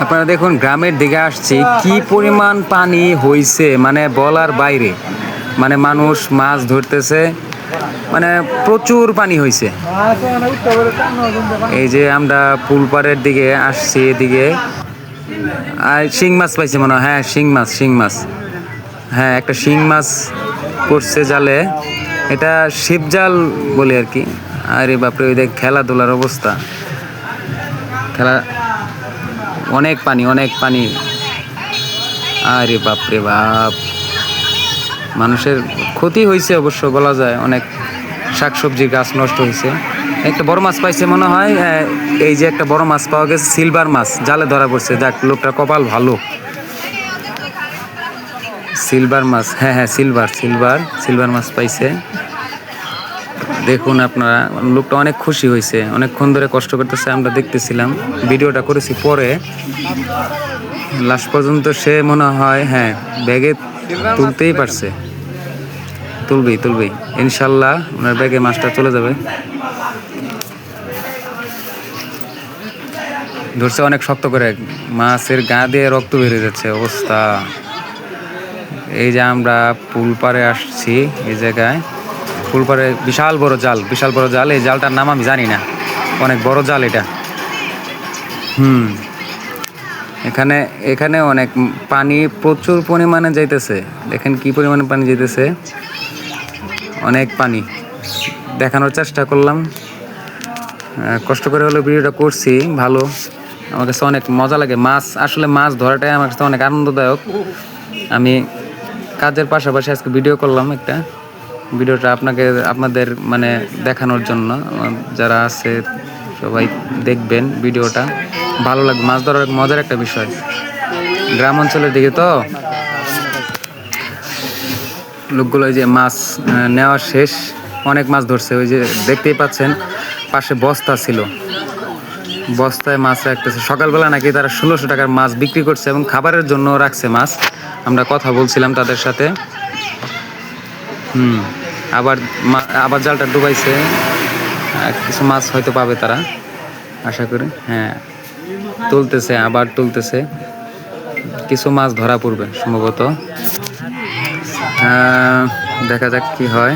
আপনারা দেখুন গ্রামের দিকে আসছি কি পরিমাণ পানি হইছে মানে বলার বাইরে। মানে মানুষ মাছ ধরতেছে, মানে প্রচুর পানি হইছে। এই যে আমরা পুলপাড়ের দিকে আসছি, এদিকে আর শিং মাছ পাইছে মনে হয়। হ্যাঁ, শিং মাছ। হ্যাঁ, একটা শিং মাছ পড়ছে জালে। এটা শিবজাল বলে আর কি। আরে বাপরে, ওই দেখ খেলাধুলার অবস্থা। খেলা, অনেক পানি অনেক পানি। আরে বাপরে বাপ, মানুষের ক্ষতি হয়েছে অবশ্য বলা যায়। অনেক শাকসবজি গাছ নষ্ট হয়েছে। একটা বড় মাছ পাইছে মনে হয়। এই যে একটা বড় মাছ পাওয়া গেছে, সিলভার মাছ জালে ধরা পড়ছে। যাক, লোকটা কপাল ভালো। সিলভার মাছ, হ্যাঁ হ্যাঁ, সিলভার মাছ পাইছে। দেখুন আপনারা, লোকটা অনেক খুশি হয়েছে, অনেকক্ষণ ধরে কষ্ট করতেছে। আমরা দেখতেছিলাম, ভিডিওটা করেছি পরে। লাস্ট পর্যন্ত সে মনে হয় হ্যাঁ ব্যাগে তুলতেই পারছে। তুলবেই ইনশাল্লাহ, ওনার ব্যাগে মাছটা চলে যাবে। ধরছে অনেক শক্ত করে, মাছের গা দিয়ে রক্ত বেরিয়ে যাচ্ছে অবস্থা। এই যে আমরা পুল পাড়ে আসছি, এই জায়গায় পুল পাড়ে বিশাল বড় জাল। এই জালটার নাম আমি জানি না, অনেক বড় জাল এটা। এখানে অনেক পানি, প্রচুর পরিমাণে যাইতেছে। দেখেন কি পরিমাণে পানি যাইতেছে, অনেক পানি। দেখানোর চেষ্টা করলাম, কষ্ট করে হলো ভিডিওটা করছি। ভালো, আমার কাছে অনেক মজা লাগে। আসলে মাছ ধরাটাই আমার কাছে অনেক আনন্দদায়ক। আমি কাজের পাশাপাশি আজকে ভিডিও করলাম একটা। ভিডিওটা আপনাদের মানে দেখানোর জন্য। যারা আছে সবাই দেখবেন ভিডিওটা, ভালো লাগবে। মাছ ধরার মজার একটা বিষয়। গ্রাম অঞ্চলের দিকে তো লোকগুলো যে মাছ নেওয়া শেষ, অনেক মাছ ধরছে। ওই যে দেখতেই পাচ্ছেন পাশে বস্তা ছিল, বস্তায় মাছ রাখতেছে। সকালবেলা নাকি তারা 1600 টাকার মাছ বিক্রি করছে এবং খাবারের জন্য রাখছে মাছ। আমরা কথা বলছিলাম তাদের সাথে। আবার জালটা ডুবাইছে, কিছু মাছ হয়তো পাবে তারা, আশা করি। হ্যাঁ, আবার তুলতেছে, কিছু মাছ ধরা পড়বে সম্ভবত। দেখা যাক কি হয়,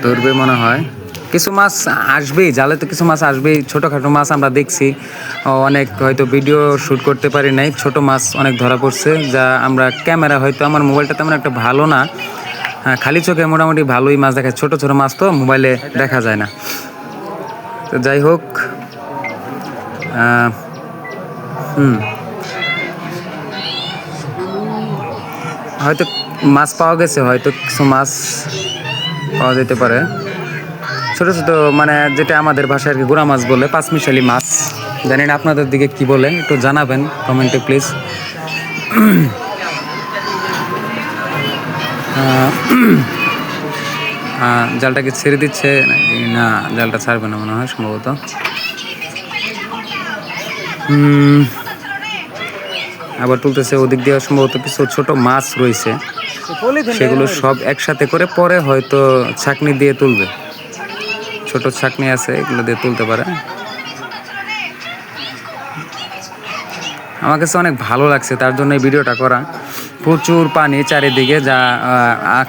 ধরবে মনে হয়। কিছু মাছ আসবেই জালে, তো কিছু মাছ আসবেই। ছোটোখাটো মাছ আমরা দেখছি অনেক, হয়তো ভিডিও শ্যুট করতে পারি নাই। ছোট মাছ অনেক ধরা পড়ছে, যা আমরা ক্যামেরা, হয়তো আমার মোবাইলটা তেমন একটা ভালো না। হ্যাঁ, খালি চোখে মোটামুটি ভালোই মাছ দেখা, ছোট মাছ তো মোবাইলে দেখা যায় না। তো যাই হোক, হয়তো মাছ পাওয়া গেছে, হয়তো কিছু মাছ পাওয়া যেতে পারে। ছোট মানে যেটা আমাদের ভাষায় আর কি গুড়া মাছ বলে, পাঁচমিশালি মাছ। জানি না আপনাদের দিকে কি বলে, একটু জানাবেন কমেন্টে প্লিজ। জালটাকে ছেড়ে দিচ্ছে নাকি না? জালটা ছাড়বে না মনে হয় সম্ভবত। আবার তুলতেছে, ওদিক দিয়ে সম্ভবত কিছু ছোট মাছ রয়েছে, সেগুলো সব একসাথে করে পরে হয়তো ছাঁকনি দিয়ে তুলবে। ছোট ছাঁকনি আছে, এগুলো দিয়ে তুলতে পারে। আমার কাছে অনেক ভালো লাগছে, তার জন্য এই ভিডিওটা করা। প্রচুর পানি চারিদিকে, যা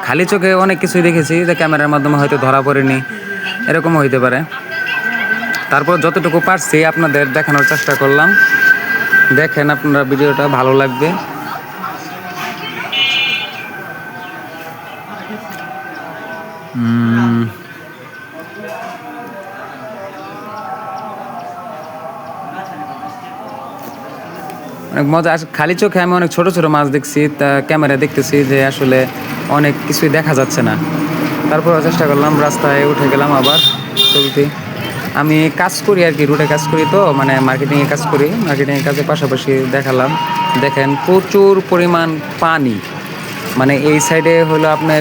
খালি চোখে অনেক কিছুই দেখেছি, যে ক্যামেরার মাধ্যমে হয়তো ধরা পড়েনি, এরকমও হইতে পারে। তারপর যতটুকু পারছি আপনাদের দেখানোর চেষ্টা করলাম। দেখেন আপনারা ভিডিওটা, ভালো লাগবে। অনেক মজা। খালি চোখে আমি অনেক ছোট মাছ দেখছি, তা ক্যামেরা দেখতেছি যে আসলে অনেক কিছুই দেখা যাচ্ছে না। তারপর চেষ্টা করলাম, রাস্তায় উঠে গেলাম আবার চলতে। আমি কাজ করি আর কি, রুটে কাজ করি, তো মানে মার্কেটিংয়ে কাজ করি। মার্কেটিংয়ের কাজের পাশাপাশি দেখালাম। দেখেন প্রচুর পরিমাণ পানি, মানে এই সাইডে হলো আপনার